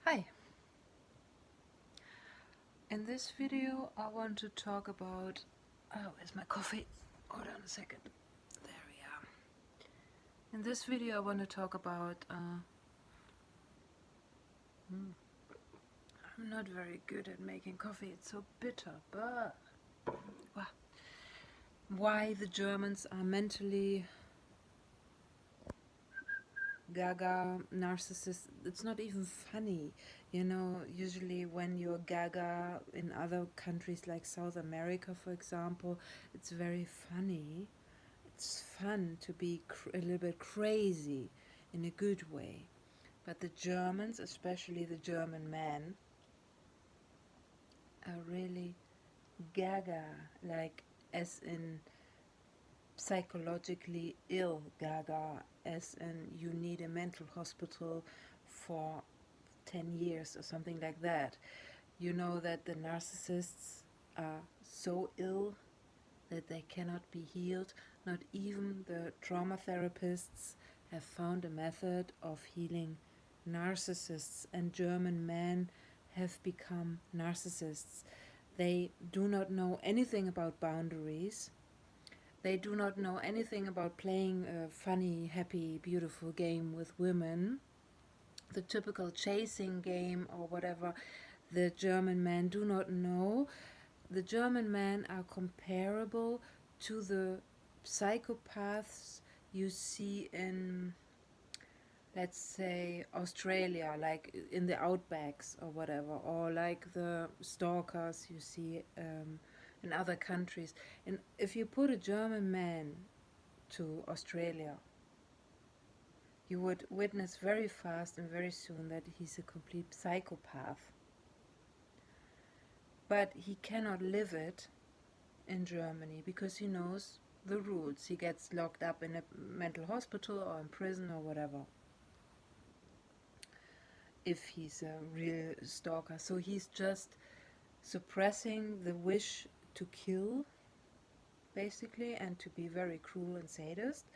Hi, in this video I want to talk about, where's my coffee? Hold on a second. There we are. In this video I want to talk about, I'm not very good at making coffee, it's so bitter, but why the Germans are mentally gaga narcissists. It's not even funny. Usually when you're gaga in other countries like South America, for example, it's very funny. It's fun to be a little bit crazy in a good way. But the Germans, especially the German men, are really gaga, like as in psychologically ill gaga, as in you need a mental hospital for 10 years or something like that. You know that the narcissists are so ill that they cannot be healed. Not even the trauma therapists have found a method of healing narcissists, and German men have become narcissists. They do not know anything about boundaries. They do not know anything about playing a funny, happy, beautiful game with women. The typical chasing game or whatever, the German men do not know. The German men are comparable to the psychopaths you see in, let's say, Australia, like in the outbacks or whatever, or like the stalkers you see in other countries. And if you put a German man to Australia, you would witness very fast and very soon that he's a complete psychopath. But he cannot live it in Germany because he knows the rules. He gets locked up in a mental hospital or in prison or whatever if he's a real stalker. So he's just suppressing the wish to kill, basically, and to be very cruel and sadist.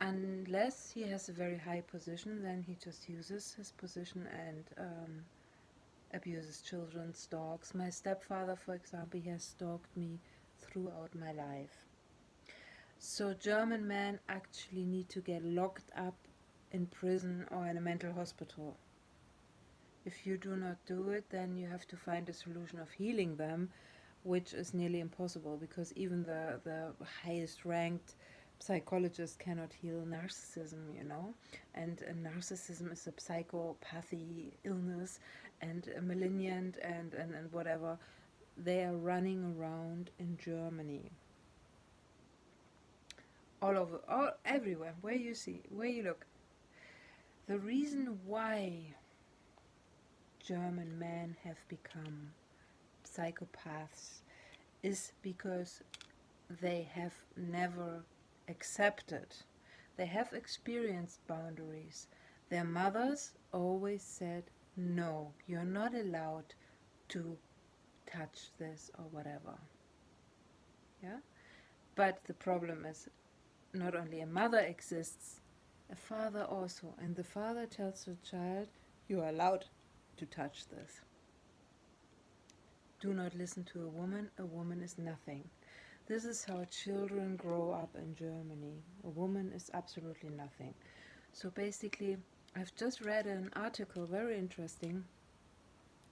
Unless he has a very high position, then he just uses his position and abuses children, stalks. My stepfather, for example, he has stalked me throughout my life. So German men actually need to get locked up in prison or in a mental hospital. If you do not do it, then you have to find a solution of healing them, which is nearly impossible because even the highest ranked psychologist cannot heal narcissism. And narcissism is a psychopathy illness and a malignant and whatever. They are running around in Germany. All over, everywhere, where you look. The reason why German men have become psychopaths is because they have never accepted. They have experienced boundaries. Their mothers always said, no, you're not allowed to touch this or whatever. Yeah? But the problem is, not only a mother exists, a father also. And the father tells the child, you are allowed to touch this. Do not listen to a woman is nothing. This is how children grow up in Germany. A woman is absolutely nothing. So basically, I've just read an article, very interesting,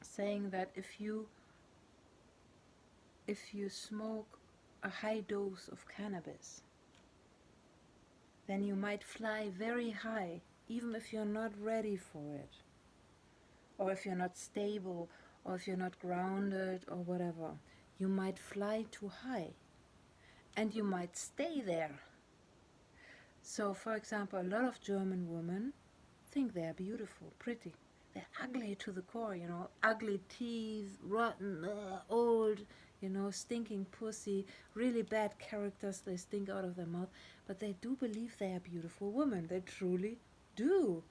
saying that if you smoke a high dose of cannabis, then you might fly very high, even if you're not ready for it, or if you're not stable, or if you're not grounded, or whatever. You might fly too high, and you might stay there. So, for example, a lot of German women think they're beautiful, pretty. They're ugly to the core, ugly teeth, rotten, old, stinking pussy, really bad characters, they stink out of their mouth, but they do believe they are beautiful women. They truly do.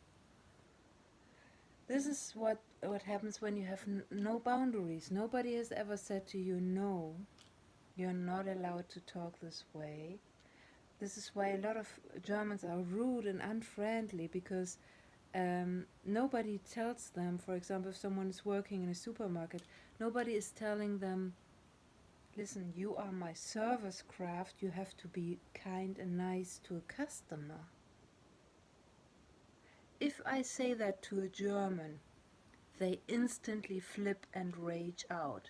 This is what happens when you have no boundaries. Nobody has ever said to you, no, you're not allowed to talk this way. This is why a lot of Germans are rude and unfriendly, because nobody tells them, for example, if someone is working in a supermarket, nobody is telling them, listen, you are my service craft, you have to be kind and nice to a customer. If I say that to a German, they instantly flip and rage out,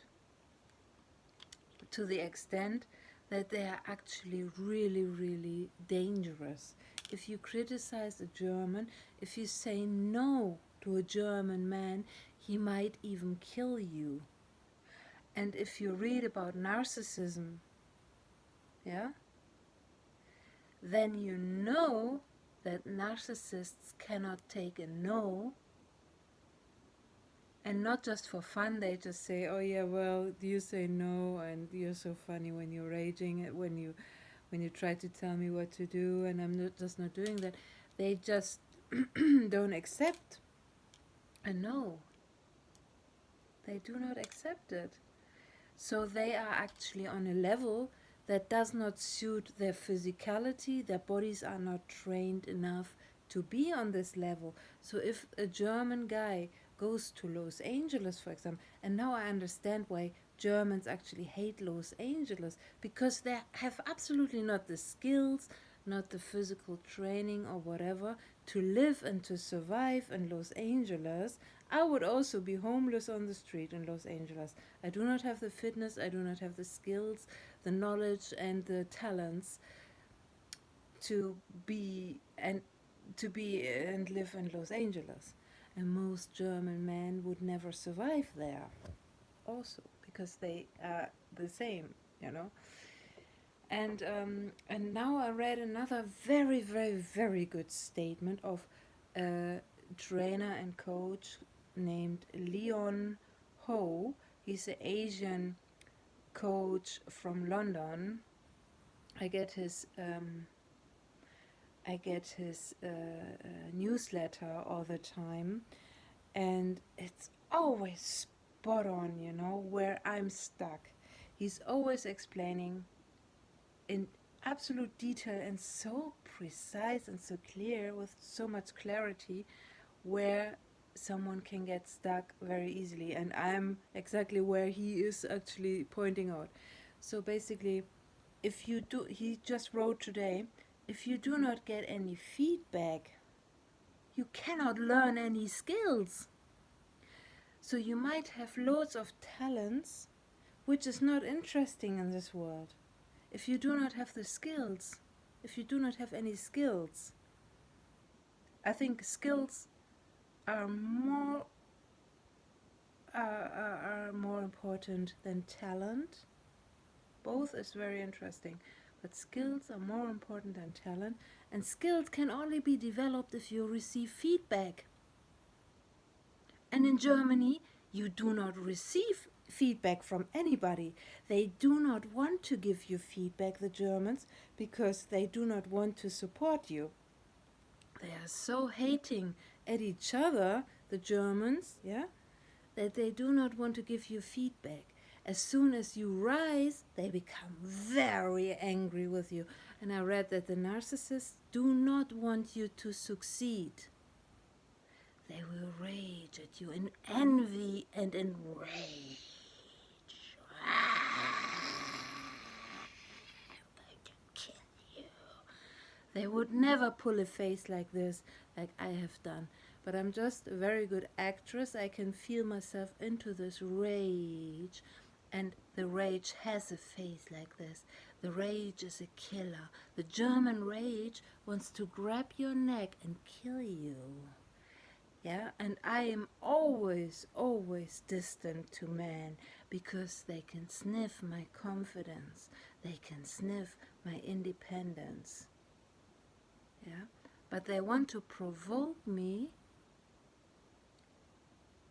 to the extent that they are actually really, really dangerous. If you criticize a German, if you say no to a German man, he might even kill you. And if you read about narcissism, yeah, then you know that narcissists cannot take a no. And not just for fun, they just say, oh yeah, well, you say no, and you're so funny when you're raging, when you try to tell me what to do, and I'm just not doing that. They just don't accept a no. They do not accept it. So they are actually on a level that does not suit their physicality. Their bodies are not trained enough to be on this level. So if a German guy goes to Los Angeles, for example, and now I understand why Germans actually hate Los Angeles, because they have absolutely not the skills, not the physical training or whatever to live and to survive in Los Angeles. I would also be homeless on the street in Los Angeles. I do not have the fitness, I do not have the skills, the knowledge and the talents to be and live in Los Angeles. And most German men would never survive there also, because they are the same, you know. And now I read another very, very, very good statement of a trainer and coach named Leon Ho. He's an Asian coach from London. I get his newsletter all the time, and it's always spot on, you know, where I'm stuck. He's always explaining in absolute detail and so precise and so clear, with so much clarity, where someone can get stuck very easily, and I'm exactly where he is actually pointing out. So basically, if you do, he just wrote today, if you do not get any feedback, you cannot learn any skills. So you might have loads of talents, which is not interesting in this world. If you do not have the skills, if you do not have any skills, I think skills are more important than talent. Both is very interesting, but skills are more important than talent, and skills can only be developed if you receive feedback. And in Germany, you do not receive feedback from anybody. They do not want to give you feedback, the Germans, because they do not want to support you. They are so hating at each other, the Germans, yeah, that they do not want to give you feedback. As soon as you rise, they become very angry with you. And I read that the narcissists do not want you to succeed. They will rage at you in envy and in rage. I'm going to kill you. They would never pull a face like this, like I have done. But I'm just a very good actress. I can feel myself into this rage. And the rage has a face like this. The rage is a killer. The German rage wants to grab your neck and kill you. Yeah, and I am always, always distant to men, because they can sniff my confidence. They can sniff my independence. Yeah, but they want to provoke me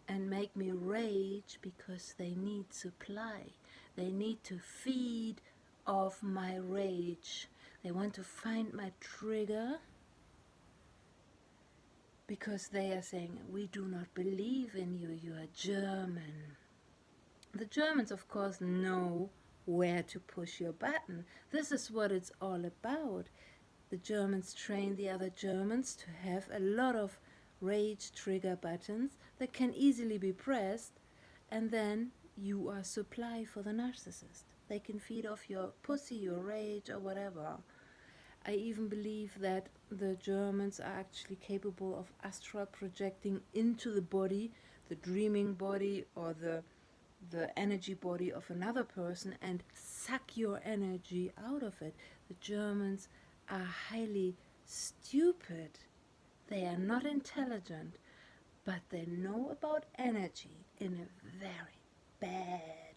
and make me rage, because they need supply. They need to feed off my rage. They want to find my trigger, because they are saying, we do not believe in you, you are German. The Germans, of course, know where to push your button. This is what it's all about. The Germans train the other Germans to have a lot of rage trigger buttons that can easily be pressed, and then you are supply for the narcissist. They can feed off your pussy, your rage, or whatever. I even believe that the Germans are actually capable of astral projecting into the body, the dreaming body or the energy body of another person, and suck your energy out of it. The Germans are highly stupid. They are not intelligent, but they know about energy in a very bad